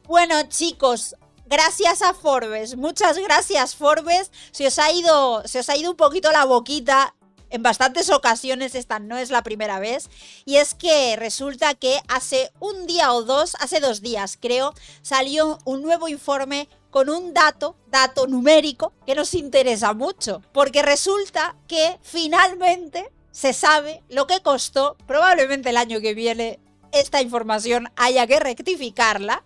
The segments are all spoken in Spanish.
Bueno, chicos, gracias a Forbes, muchas gracias Forbes. Se os ha ido un poquito la boquita en bastantes ocasiones, esta no es la primera vez, y es que resulta que hace un día o dos, hace 2 días creo, salió un nuevo informe con un dato numérico que nos interesa mucho, porque resulta que finalmente se sabe lo que costó, probablemente el año que viene esta información haya que rectificarla.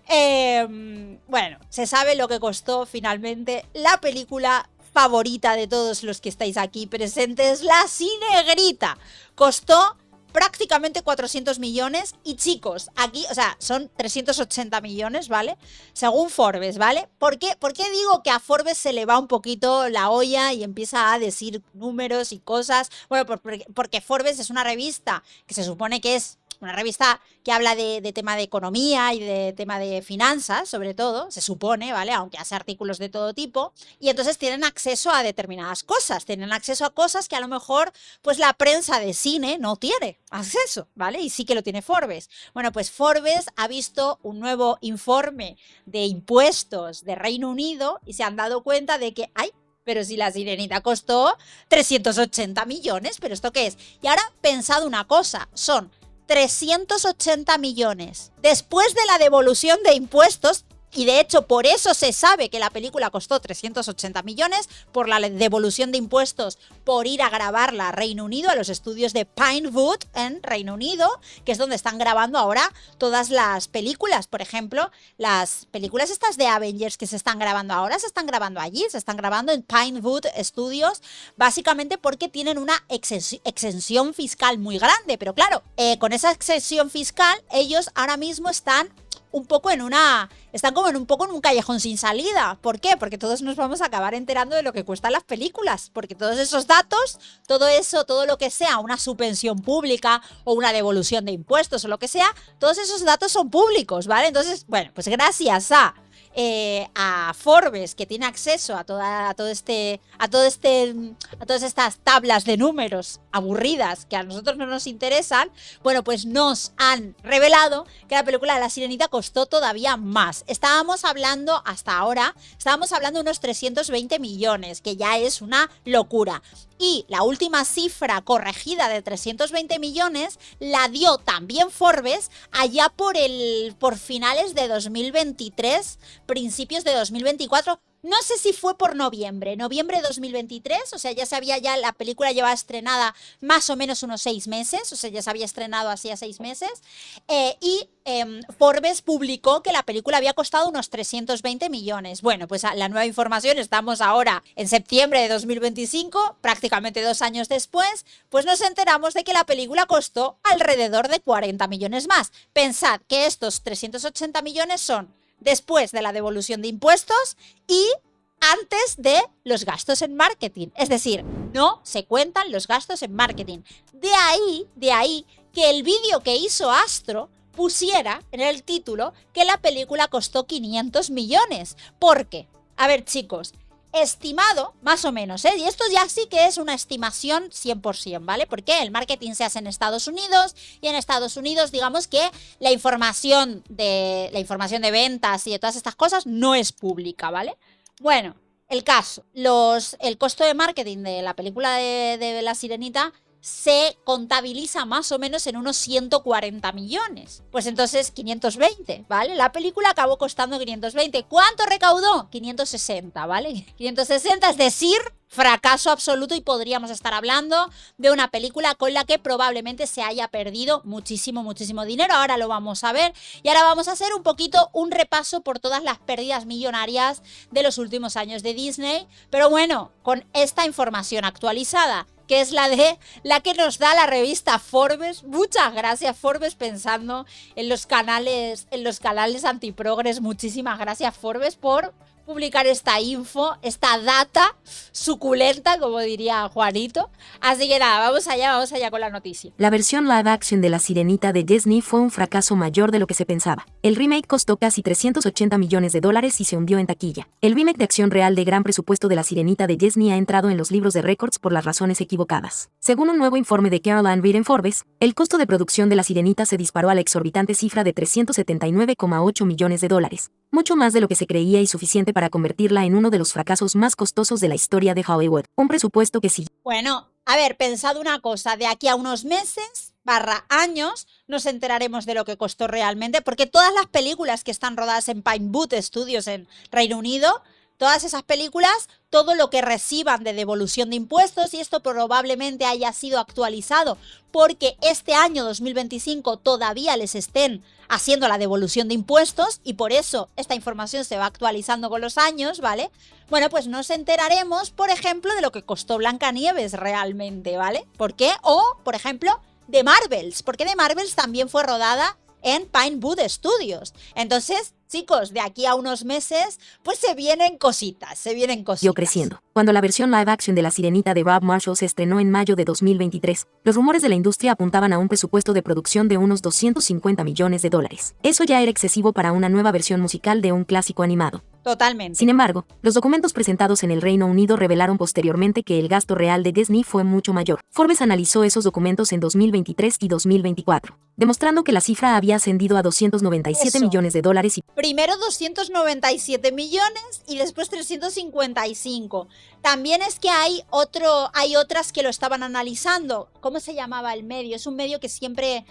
Bueno, se sabe lo que costó finalmente la película favorita de todos los que estáis aquí presentes, La Sinegrita. Costó prácticamente 400 millones y chicos, aquí, o sea, son 380 millones, ¿vale? Según Forbes, ¿vale? ¿Por qué digo que a Forbes se le va un poquito la olla y empieza a decir números y cosas? Bueno, porque Forbes es una revista que se supone que es una revista que habla de tema de economía y de tema de finanzas, sobre todo, se supone, ¿vale? Aunque hace artículos de todo tipo. Y entonces tienen acceso a determinadas cosas. Tienen acceso a cosas que a lo mejor, pues la prensa de cine no tiene acceso, ¿vale? Y sí que lo tiene Forbes. Bueno, pues Forbes ha visto un nuevo informe de impuestos de Reino Unido y se han dado cuenta de que, ¡ay! Pero si La Sirenita costó 380 millones, ¿pero esto qué es? Y ahora pensad una cosa, son 380 millones. Después de la devolución de impuestos, y de hecho por eso se sabe que la película costó 380 millones, por la devolución de impuestos por ir a grabarla a Reino Unido, a los estudios de Pinewood en Reino Unido, que es donde están grabando ahora todas las películas. Por ejemplo, las películas estas de Avengers que se están grabando ahora, se están grabando allí, se están grabando en Pinewood Studios, básicamente porque tienen una exención fiscal muy grande. Pero claro, con esa exención fiscal, ellos ahora mismo están un poco en un callejón sin salida. ¿Por qué? Porque todos nos vamos a acabar enterando de lo que cuestan las películas, porque todos esos datos, todo eso, todo lo que sea una subvención pública o una devolución de impuestos o lo que sea, todos esos datos son públicos, ¿vale? Entonces, bueno, pues gracias a Forbes, que tiene acceso a todas estas tablas de números aburridas que a nosotros no nos interesan, bueno, pues nos han revelado que la película de La Sirenita costó todavía más. Estábamos hablando de unos 320 millones, que ya es una locura. Y la última cifra corregida de 320 millones la dio también Forbes allá por finales de 2023, principios de 2024. No sé si fue por noviembre de 2023, o sea, la película llevaba estrenada más o menos unos 6 meses, o sea, ya se había estrenado hacía 6 meses, y Forbes publicó que la película había costado unos 320 millones. Bueno, pues la nueva información, estamos ahora en septiembre de 2025, prácticamente 2 años después, pues nos enteramos de que la película costó alrededor de 40 millones más. Pensad que estos 380 millones son después de la devolución de impuestos y antes de los gastos en marketing. Es decir, no se cuentan los gastos en marketing. De ahí que el vídeo que hizo Astro pusiera en el título que la película costó 500 millones. ¿Por qué? A ver, chicos, estimado, más o menos, y esto ya sí que es una estimación 100%, ¿vale? Porque el marketing se hace en Estados Unidos y en Estados Unidos, digamos que la información de ventas y de todas estas cosas no es pública, ¿vale? Bueno, el caso, el costo de marketing de la película de La Sirenita se contabiliza más o menos en unos 140 millones. Pues entonces 520, ¿vale? La película acabó costando 520. ¿Cuánto recaudó? 560, ¿vale? 560, es decir, fracaso absoluto, y podríamos estar hablando de una película con la que probablemente se haya perdido muchísimo dinero. Ahora lo vamos a ver y ahora vamos a hacer un repaso por todas las pérdidas millonarias de los últimos años de Disney, pero bueno, con esta información actualizada, que es la que nos da la revista Forbes. Muchas gracias, Forbes, pensando en los canales antiprogres. Muchísimas gracias, Forbes, por publicar esta info, esta data suculenta, como diría Juanito. Así que nada, vamos allá con la noticia. La versión live action de La Sirenita de Disney fue un fracaso mayor de lo que se pensaba. El remake costó casi $380 millones y se hundió en taquilla. El remake de acción real de gran presupuesto de La Sirenita de Disney ha entrado en los libros de récords por las razones equivocadas. Según un nuevo informe de Caroline Reed en Forbes, el costo de producción de La Sirenita se disparó a la exorbitante cifra de $379,8 millones, mucho más de lo que se creía y suficiente para convertirla en uno de los fracasos más costosos de la historia de Hollywood. Un presupuesto que sí. Bueno, a ver, pensad una cosa, de aquí a unos meses / años nos enteraremos de lo que costó realmente, porque todas las películas que están rodadas en Pinewood Studios en Reino Unido, todas esas películas, todo lo que reciban de devolución de impuestos, y esto probablemente haya sido actualizado porque este año 2025 todavía les estén haciendo la devolución de impuestos y por eso esta información se va actualizando con los años, ¿vale? Bueno, pues nos enteraremos, por ejemplo, de lo que costó Blancanieves realmente, ¿vale? ¿Por qué? O, por ejemplo, de Marvels, porque de Marvels también fue rodada en Pinewood Studios. Entonces, chicos, de aquí a unos meses, pues se vienen cositas. Siguió creciendo. Cuando la versión live action de La Sirenita de Rob Marshall se estrenó en mayo de 2023, los rumores de la industria apuntaban a un presupuesto de producción de unos $250 millones. Eso ya era excesivo para una nueva versión musical de un clásico animado. Totalmente. Sin embargo, los documentos presentados en el Reino Unido revelaron posteriormente que el gasto real de Disney fue mucho mayor. Forbes analizó esos documentos en 2023 y 2024, demostrando que la cifra había ascendido a $297 millones y primero 297 millones y después 355. También es que hay otras que lo estaban analizando. ¿Cómo se llamaba el medio? Es un medio que siempre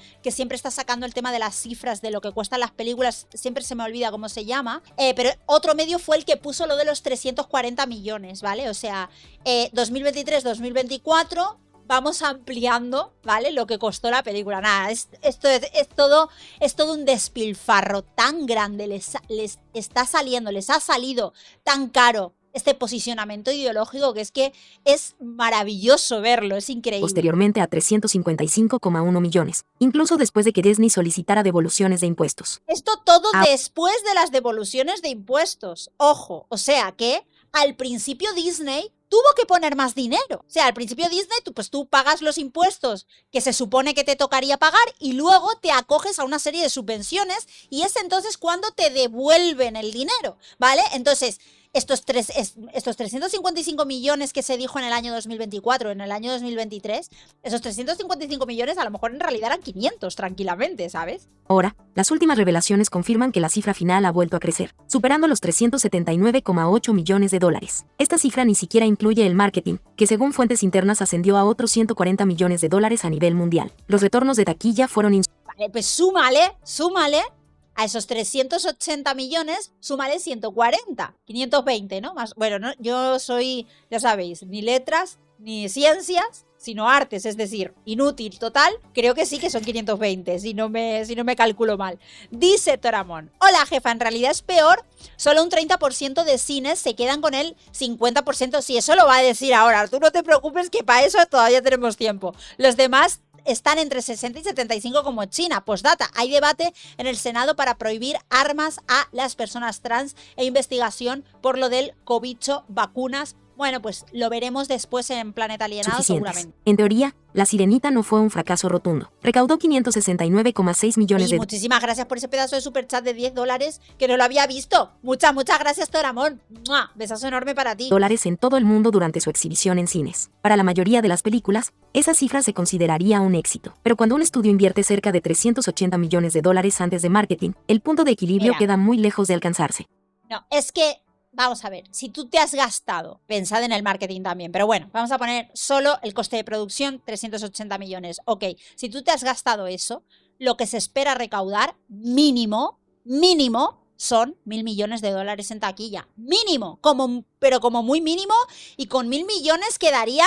está sacando el tema de las cifras de lo que cuestan las películas. Siempre se me olvida cómo se llama. Pero otro medio fue el que puso lo de los 340 millones, ¿vale? O sea, 2023-2024... vamos ampliando, ¿vale? Lo que costó la película. Nada, esto es todo un despilfarro tan grande. Les ha salido tan caro este posicionamiento ideológico que es maravilloso verlo, es increíble. Posteriormente a 355,1 millones, incluso después de que Disney solicitara devoluciones de impuestos. Esto todo después de las devoluciones de impuestos. Ojo, o sea que al principio Disney tuvo que poner más dinero. O sea, al principio Disney, tú pagas los impuestos que se supone que te tocaría pagar y luego te acoges a una serie de subvenciones y es entonces cuando te devuelven el dinero, ¿vale? Entonces, estos 355 millones que se dijo en el año 2024, en el año 2023, esos 355 millones a lo mejor en realidad eran 500 tranquilamente, ¿sabes? Ahora, las últimas revelaciones confirman que la cifra final ha vuelto a crecer, superando los $379,8 millones. Esta cifra ni siquiera incluye el marketing, que según fuentes internas ascendió a otros $140 millones a nivel mundial. Los retornos de taquilla fueron Vale, pues súmale a esos 380 millones, súmale 140, 520, ¿no? Más, bueno, no, yo soy, ya sabéis, ni letras, ni ciencias, sino artes, es decir, inútil total. Creo que sí que son 520, si no me calculo mal. Dice Toramón: hola jefa, en realidad es peor, solo un 30% de cines se quedan con el 50%. Sí, eso lo va a decir ahora, tú no te preocupes que para eso todavía tenemos tiempo. Los demás están entre 60 y 75 como China. Postdata, hay debate en el Senado para prohibir armas a las personas trans e investigación por lo del cobicho vacunas. Bueno, pues lo veremos después en Planeta Alienado seguramente. En teoría, La Sirenita no fue un fracaso rotundo. Recaudó 569,6 millones de... Muchísimas gracias por ese pedazo de superchat de $10 que no lo había visto. Muchas gracias, Toramón. ¡Mua! Besazo enorme para ti. Dólares en todo el mundo durante su exhibición en cines. Para la mayoría de las películas, esa cifra se consideraría un éxito. Pero cuando un estudio invierte cerca de $380 millones antes de marketing, el punto de equilibrio queda muy lejos de alcanzarse. No, es que... Vamos a ver, si tú te has gastado, pensad en el marketing también, pero bueno, vamos a poner solo el coste de producción, 380 millones. Ok, si tú te has gastado eso, lo que se espera recaudar mínimo, son $1.000 millones en taquilla. Mínimo, como pero como muy mínimo, y con 1.000 millones quedaría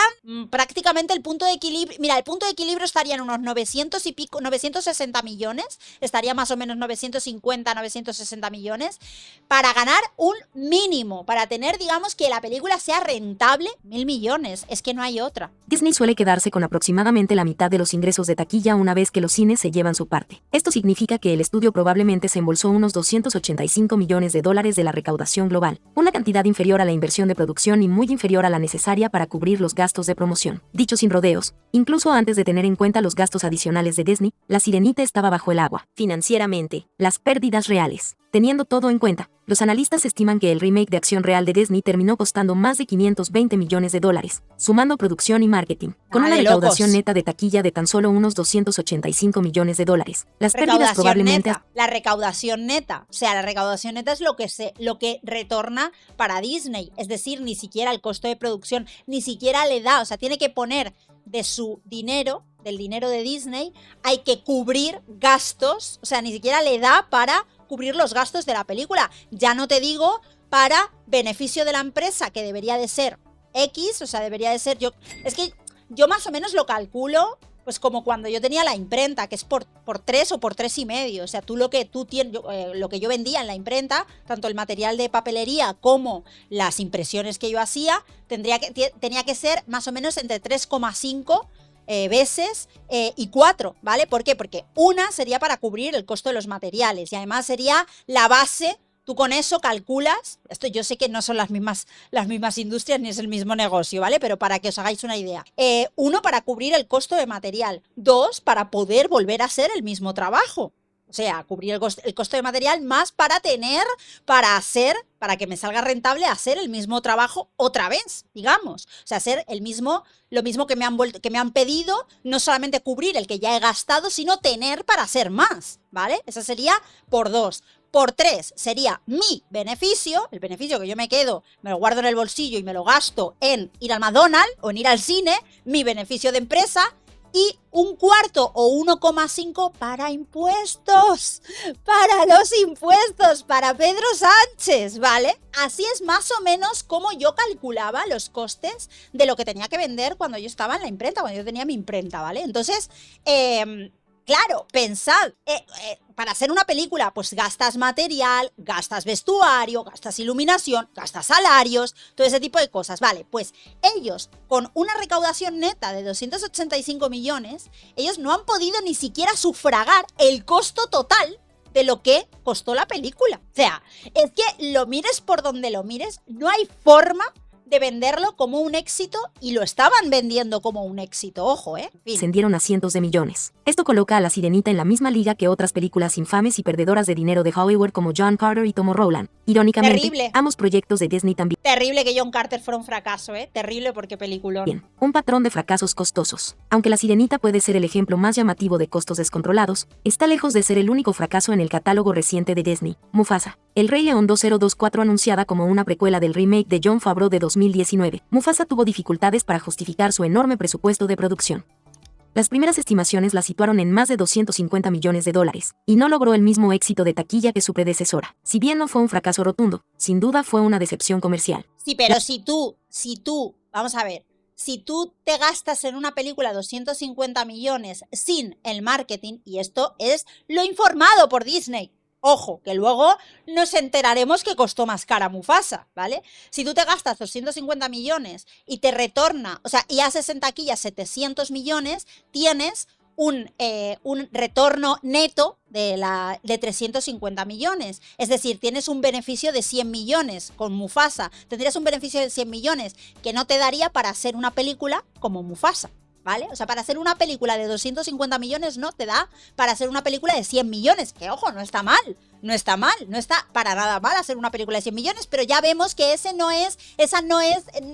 prácticamente el punto de equilibrio. Mira, el punto de equilibrio estaría en unos 900 y pico, 960 millones, estaría más o menos 950, 960 millones, para ganar un mínimo, para tener, digamos, que la película sea rentable. 1.000 millones, es que no hay otra. Disney suele quedarse con aproximadamente la mitad de los ingresos de taquilla una vez que los cines se llevan su parte. Esto significa que el estudio probablemente se embolsó unos 285 millones de dólares de la recaudación global, una cantidad inferior a la inversión de producción y muy inferior a la necesaria para cubrir los gastos de promoción. Dicho sin rodeos, incluso antes de tener en cuenta los gastos adicionales de Disney, La Sirenita estaba bajo el agua, financieramente, las pérdidas reales. Teniendo todo en cuenta, los analistas estiman que el remake de acción real de Disney terminó costando más de 520 millones de dólares, sumando producción y marketing, con una recaudación neta de taquilla de tan solo unos 285 millones de dólares. Las pérdidas probablemente... La recaudación neta. O sea, la recaudación neta es lo que retorna para Disney. Es decir, ni siquiera el costo de producción, ni siquiera le da. O sea, tiene que poner de su dinero, del dinero de Disney, hay que cubrir gastos. O sea, ni siquiera le da para cubrir los gastos de la película. Ya no te digo para beneficio de la empresa, que debería de ser X, o sea, debería de ser... Es que yo más o menos lo calculo, pues como cuando yo tenía la imprenta, que es por 3 o por 3,5. O sea, lo que yo vendía en la imprenta, tanto el material de papelería como las impresiones que yo hacía, tenía que ser más o menos entre 3,5 veces y 4, ¿vale? ¿Por qué? Porque una sería para cubrir el costo de los materiales y además sería la base. Tú con eso calculas, esto yo sé que no son las mismas industrias ni es el mismo negocio, ¿vale? Pero para que os hagáis una idea. 1, para cubrir el costo de material. 2, para poder volver a hacer el mismo trabajo. O sea, cubrir el costo de material más para que me salga rentable hacer el mismo trabajo otra vez, digamos. O sea, hacer lo mismo que me han pedido, no solamente cubrir el que ya he gastado, sino tener para hacer más, ¿vale? Eso sería por 2. Por 3 sería mi beneficio, el beneficio que yo me quedo, me lo guardo en el bolsillo y me lo gasto en ir al McDonald's o en ir al cine, mi beneficio de empresa. Y 1/4 o 1,5 para impuestos, para los impuestos, para Pedro Sánchez, ¿vale? Así es más o menos como yo calculaba los costes de lo que tenía que vender cuando yo estaba en la imprenta, cuando yo tenía mi imprenta, ¿vale? Entonces, claro, pensad, para hacer una película, pues gastas material, gastas vestuario, gastas iluminación, gastas salarios, todo ese tipo de cosas. Vale, pues ellos, con una recaudación neta de 285 millones, ellos no han podido ni siquiera sufragar el costo total de lo que costó la película. O sea, es que lo mires por donde lo mires, no hay forma de venderlo como un éxito, y lo estaban vendiendo como un éxito, ojo, Ascendieron a cientos de millones. Esto coloca a La Sirenita en la misma liga que otras películas infames y perdedoras de dinero de Hollywood como John Carter y Tomorrowland. Irónicamente, terrible. Ambos proyectos de Disney también. Terrible que John Carter fuera un fracaso, terrible, porque peliculón. Bien, un patrón de fracasos costosos. Aunque La Sirenita puede ser el ejemplo más llamativo de costos descontrolados, está lejos de ser el único fracaso en el catálogo reciente de Disney. Mufasa, El Rey León 2024, anunciada como una precuela del remake de Jon Favreau de 2019. Mufasa tuvo dificultades para justificar su enorme presupuesto de producción. Las primeras estimaciones la situaron en más de 250 millones de dólares, y no logró el mismo éxito de taquilla que su predecesora. Si bien no fue un fracaso rotundo, sin duda fue una decepción comercial. Sí, pero si tú, vamos a ver, si tú te gastas en una película 250 millones sin el marketing, y esto es lo informado por Disney, ojo, que luego nos enteraremos que costó más cara Mufasa, ¿vale? Si tú te gastas 250 millones y te retorna, o sea, y haces en taquilla 700 millones, tienes un retorno neto de 350 millones. Es decir, tienes un beneficio de 100 millones con Mufasa. Tendrías un beneficio de 100 millones que no te daría para hacer una película como Mufasa, ¿vale? O sea, para hacer una película de 250 millones no te da para hacer una película de 100 millones, que ojo, no está mal, no está para nada mal hacer una película de 100 millones, pero ya vemos que esa no es,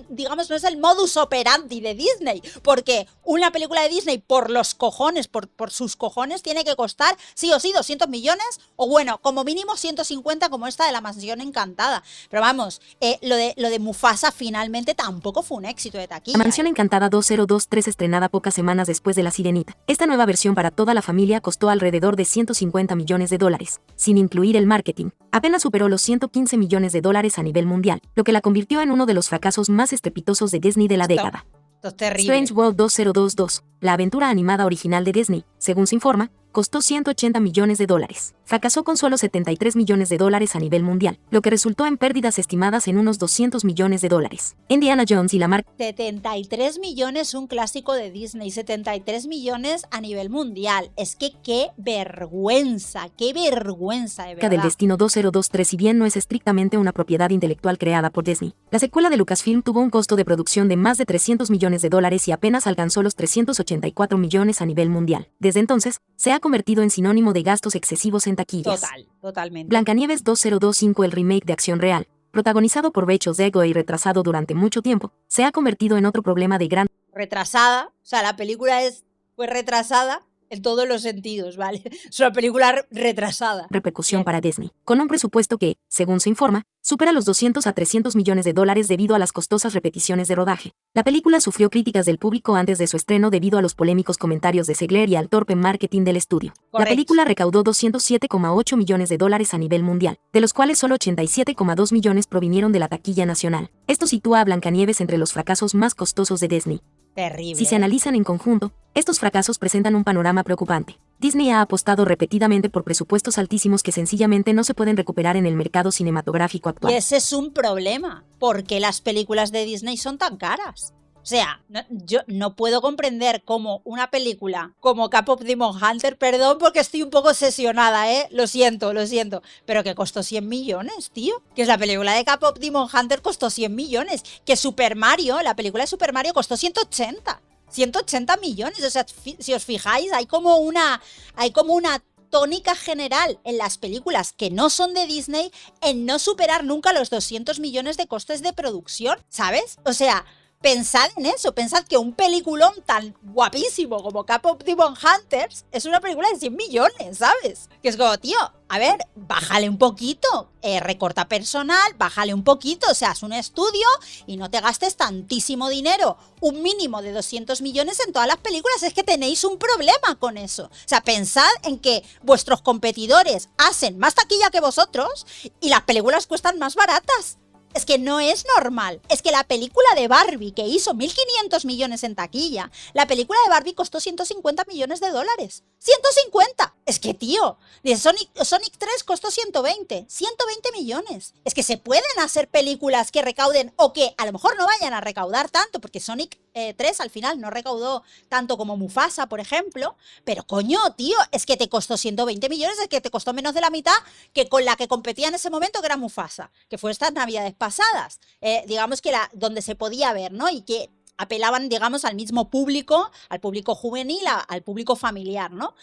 digamos, no es el modus operandi de Disney, porque una película de Disney por los cojones, por sus cojones, tiene que costar sí o sí 200 millones, o bueno, como mínimo 150 como esta de La Mansión Encantada. Pero vamos, lo de Mufasa finalmente tampoco fue un éxito de taquilla. La Mansión Encantada 2023, estrenada pocas semanas después de La Sirenita. Esta nueva versión para toda la familia costó alrededor de 150 millones de dólares, sin incluir incluir el marketing, apenas superó los 115 millones de dólares a nivel mundial, lo que la convirtió en uno de los fracasos más estrepitosos de Disney de la década. Esto es terrible. Strange World 2022, la aventura animada original de Disney, según se informa, costó 180 millones de dólares. Fracasó con solo 73 millones de dólares a nivel mundial, lo que resultó en pérdidas estimadas en unos 200 millones de dólares. Indiana Jones y la marca 73 millones un clásico de Disney, 73 millones a nivel mundial. Es que qué vergüenza de verdad. del Destino 2023, si bien no es estrictamente una propiedad intelectual creada por Disney, la secuela de Lucasfilm tuvo un costo de producción de más de 300 millones de dólares y apenas alcanzó los 384 millones a nivel mundial. Desde entonces, se ha convertido en sinónimo de gastos excesivos en taquillas. Totalmente. Blancanieves 2025, el remake de acción real, protagonizado por Rachel Zegler y retrasado durante mucho tiempo, se ha convertido en otro problema de gran Retrasada, o sea, la película fue retrasada en todos los sentidos, ¿vale? Es una película retrasada. repercusión Bien. para Disney, con un presupuesto que, según se informa, supera los 200 a 300 millones de dólares debido a las costosas repeticiones de rodaje. La película sufrió críticas del público antes de su estreno debido a los polémicos comentarios de Zegler y al torpe marketing del estudio. La Correcto. película recaudó 207,8 millones de dólares a nivel mundial, de los cuales solo 87,2 millones provinieron de la taquilla nacional. Esto sitúa a Blancanieves entre los fracasos más costosos de Disney. Terrible. Si se analizan en conjunto, estos fracasos presentan un panorama preocupante. Disney ha apostado repetidamente por presupuestos altísimos que sencillamente no se pueden recuperar en el mercado cinematográfico Y actual. ese es un problema, porque las películas de Disney son tan caras. O sea, yo no puedo comprender cómo una película como K-Pop Demon Hunter, perdón porque estoy un poco obsesionada, lo siento, pero que costó 100 millones, tío. Que es la película de K-Pop Demon Hunter costó 100 millones. Que Super Mario, la película de Super Mario costó 180. 180 millones. O sea, si os fijáis, hay como una tónica general en las películas que no son de Disney en no superar nunca los 200 millones de costes de producción, ¿sabes? O sea, pensad en eso, pensad que un peliculón tan guapísimo como K-Pop Demon Hunters es una película de 100 millones, ¿sabes? Que es como, tío, a ver, bájale un poquito, recorta personal, bájale un poquito, o sea, haz un estudio y no te gastes tantísimo dinero, un mínimo de 200 millones en todas las películas, es que tenéis un problema con eso. O sea, pensad en que vuestros competidores hacen más taquilla que vosotros y las películas cuestan más baratas. Es que no es normal. Es que la película de Barbie, que hizo 1.500 millones en taquilla, la película de Barbie costó 150 millones de dólares. ¡150! Es que, tío, de Sonic 3 costó 120 millones. Es que se pueden hacer películas que recauden o que a lo mejor no vayan a recaudar tanto, porque Sonic 3 al final no recaudó tanto como Mufasa, por ejemplo, pero coño, tío, es que te costó 120 millones, es que te costó menos de la mitad que con la que competía en ese momento, que era Mufasa, que fue estas navidades pasadas, digamos que donde se podía ver, ¿no? Y que apelaban, digamos, al mismo público, al público juvenil, al público familiar, ¿no?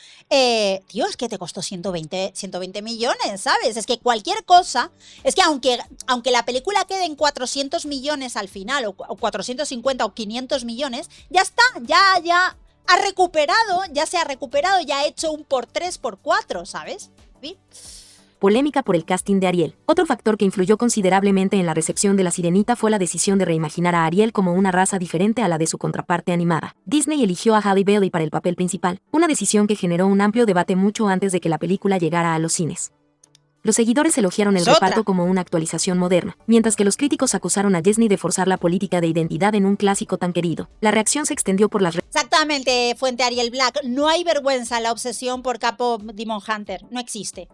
Tío, es que te costó 120 millones, ¿sabes? Es que cualquier cosa, es que aunque la película quede en 400 millones al final, o 450 o 500 millones, ya está, ya ha recuperado, ya se ha recuperado, ya ha hecho un por 3, por 4, ¿sabes? ¿Sí? Polémica por el casting de Ariel. Otro factor que influyó considerablemente en la recepción de La Sirenita fue la decisión de reimaginar a Ariel como una raza diferente a la de su contraparte animada. Disney eligió a Halle Bailey para el papel principal, una decisión que generó un amplio debate mucho antes de que la película llegara a los cines. Los seguidores elogiaron el reparto como una actualización moderna, mientras que los críticos acusaron a Disney de forzar la política de identidad en un clásico tan querido. La reacción se extendió por las redes. Exactamente, Fuente Ariel Black. No hay vergüenza en la obsesión por K-Pop Demon Hunter. No existe,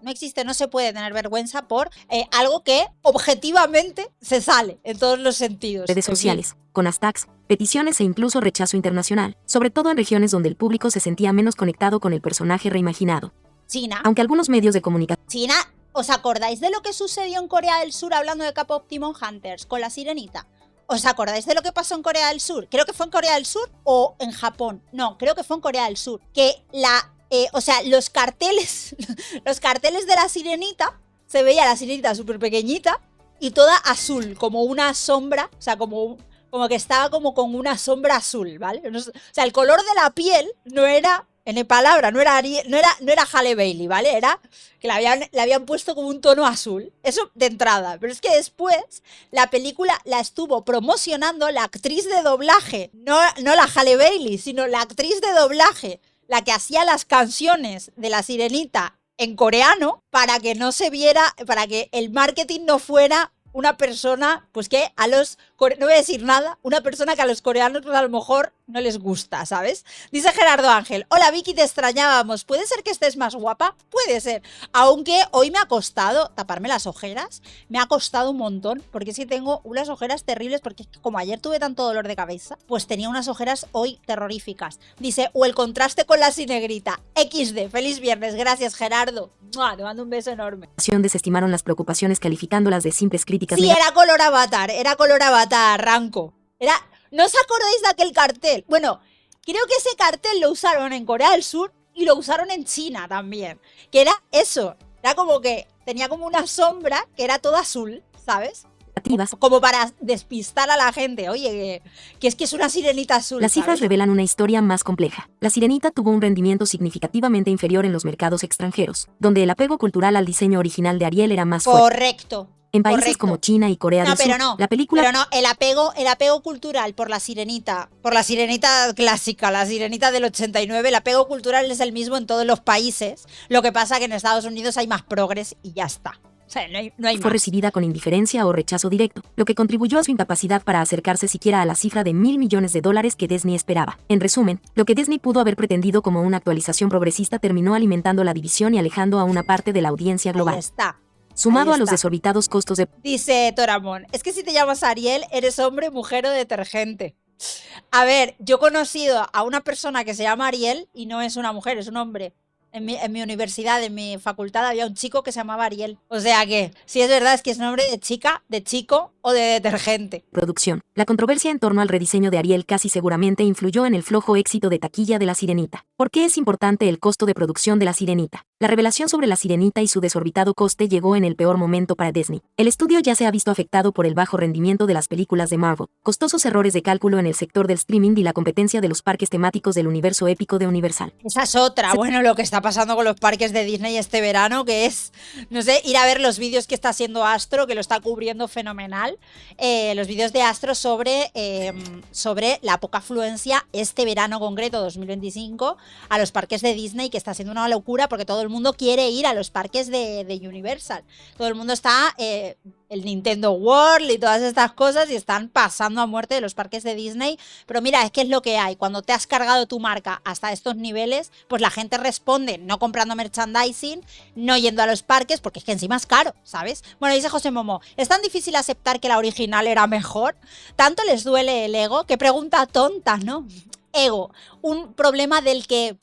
no se puede tener vergüenza por algo que objetivamente se sale en todos los sentidos. Redes sociales, con hashtags, peticiones e incluso rechazo internacional, sobre todo en regiones donde el público se sentía menos conectado con el personaje reimaginado. China. Aunque algunos medios de comunicación. China. ¿Os acordáis de lo que sucedió en Corea del Sur hablando de K-Pop Demon Hunters con la sirenita? ¿Os acordáis de lo que pasó en Corea del Sur? Creo que fue en Corea del Sur o en Japón. No, creo que fue en Corea del Sur. Que los carteles de la sirenita, se veía la sirenita súper pequeñita y toda azul, como una sombra, o sea, como que estaba como con una sombra azul, ¿vale? O sea, el color de la piel no era... En palabra, no era Halle Bailey, ¿vale? Era que le habían puesto como un tono azul. Eso de entrada. Pero es que después la película la estuvo promocionando la actriz de doblaje. No la Halle Bailey, sino la actriz de doblaje. La que hacía las canciones de La Sirenita en coreano para que no se viera, para que el marketing no fuera una persona, pues que a los, no voy a decir nada, una persona que a los coreanos pues a lo mejor no les gusta, ¿sabes? Dice Gerardo Ángel, hola Vicky, te extrañábamos, ¿puede ser que estés más guapa? Puede ser, aunque hoy me ha costado taparme las ojeras, me ha costado un montón, porque es que tengo unas ojeras terribles, porque es que como ayer tuve tanto dolor de cabeza, pues tenía unas ojeras hoy terroríficas. Dice, o el contraste con la sinegrita, XD, feliz viernes, gracias Gerardo, ¡mua! Te mando un beso enorme. Desestimaron las preocupaciones calificándolas de simples críticas. Sí, era color avatar, Ranco. ¿No os acordáis de aquel cartel? Bueno, creo que ese cartel lo usaron en Corea del Sur y lo usaron en China también. Que era eso, era como que tenía como una sombra que era toda azul, ¿sabes? Como para despistar a la gente, oye, que es una sirenita azul. Las cifras revelan una historia más compleja. La sirenita tuvo un rendimiento significativamente inferior en los mercados extranjeros, donde el apego cultural al diseño original de Ariel era más fuerte. Correcto. En países como China y Corea del Sur, la película... Pero no, el apego cultural por la sirenita clásica, la sirenita del 89, el apego cultural es el mismo en todos los países. Lo que pasa que en Estados Unidos hay más progres y ya está. O sea, no hay fue más. recibida con indiferencia o rechazo directo, lo que contribuyó a su incapacidad para acercarse siquiera a la cifra de $1.000 millones que Disney esperaba. En resumen, lo que Disney pudo haber pretendido como una actualización progresista terminó alimentando la división y alejando a una parte de la audiencia global. Ahí está. Sumado a los desorbitados costos de... Dice Toramón, es que si te llamas Ariel, eres hombre, mujer o detergente. A ver, yo he conocido a una persona que se llama Ariel y no es una mujer, es un hombre. En mi universidad, en mi facultad, había un chico que se llamaba Ariel. O sea que, si es verdad, es que es nombre de chica, de chico o de detergente. Producción. La controversia en torno al rediseño de Ariel casi seguramente influyó en el flojo éxito de taquilla de La Sirenita. ¿Por qué es importante el costo de producción de La Sirenita? La revelación sobre La Sirenita y su desorbitado coste llegó en el peor momento para Disney. El estudio ya se ha visto afectado por el bajo rendimiento de las películas de Marvel, costosos errores de cálculo en el sector del streaming y la competencia de los parques temáticos del universo épico de Universal. Esa es otra. Bueno, lo que está pasando con los parques de Disney este verano, que es, no sé, ir a ver los vídeos que está haciendo Astro, que lo está cubriendo fenomenal, los vídeos de Astro sobre la poca afluencia este verano concreto, 2025, a los parques de Disney, que está siendo una locura porque todo el mundo quiere ir a los parques de Universal. Todo el mundo está... el Nintendo World y todas estas cosas y están pasando a muerte de los parques de Disney, pero mira, es que es lo que hay, cuando te has cargado tu marca hasta estos niveles, pues la gente responde no comprando merchandising, no yendo a los parques, porque es que encima es caro, ¿sabes? Bueno, dice José Momo, ¿es tan difícil aceptar que la original era mejor? ¿Tanto les duele el ego? Qué pregunta tonta, ¿no? Ego, un problema del que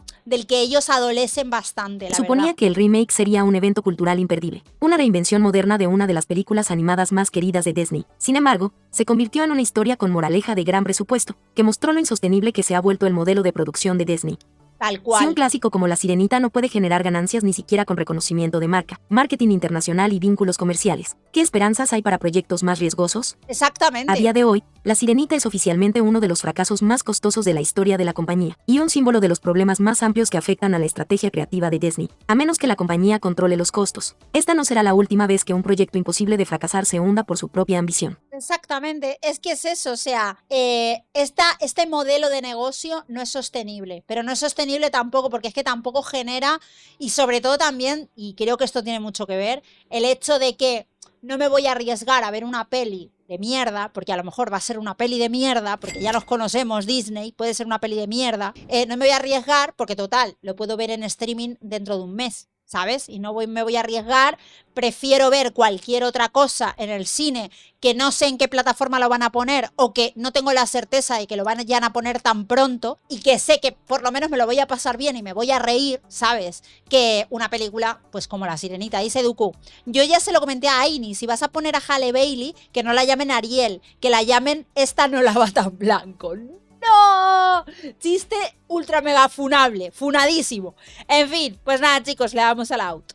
ellos adolecen bastante, la Suponía verdad. que el remake sería un evento cultural imperdible, una reinvención moderna de una de las películas animadas más queridas de Disney. Sin embargo, se convirtió en una historia con moraleja de gran presupuesto, que mostró lo insostenible que se ha vuelto el modelo de producción de Disney. Tal cual. Si un clásico como La Sirenita no puede generar ganancias ni siquiera con reconocimiento de marca, marketing internacional y vínculos comerciales, ¿qué esperanzas hay para proyectos más riesgosos? Exactamente. A día de hoy, La Sirenita es oficialmente uno de los fracasos más costosos de la historia de la compañía, y un símbolo de los problemas más amplios que afectan a la estrategia creativa de Disney, a menos que la compañía controle los costos. Esta no será la última vez que un proyecto imposible de fracasar se hunda por su propia ambición. Exactamente, es que es eso, o sea, este modelo de negocio no es sostenible, pero no es sostenible tampoco porque es que tampoco genera, y sobre todo también, y creo que esto tiene mucho que ver, el hecho de que no me voy a arriesgar a ver una peli de mierda, porque a lo mejor va a ser una peli de mierda, porque ya nos conocemos Disney, puede ser una peli de mierda, no me voy a arriesgar porque total, lo puedo ver en streaming dentro de un mes. ¿Sabes? Y no me voy a arriesgar, prefiero ver cualquier otra cosa en el cine que no sé en qué plataforma lo van a poner o que no tengo la certeza de que lo van a poner tan pronto y que sé que por lo menos me lo voy a pasar bien y me voy a reír, ¿sabes? Que una película, pues como La Sirenita. Dice Duku, yo ya se lo comenté a Aini, si vas a poner a Halle Bailey, que no la llamen Ariel, que la llamen Esta no la va tan blanco. ¡No! Chiste ultra mega funable, funadísimo. En fin, pues nada chicos, le damos al out.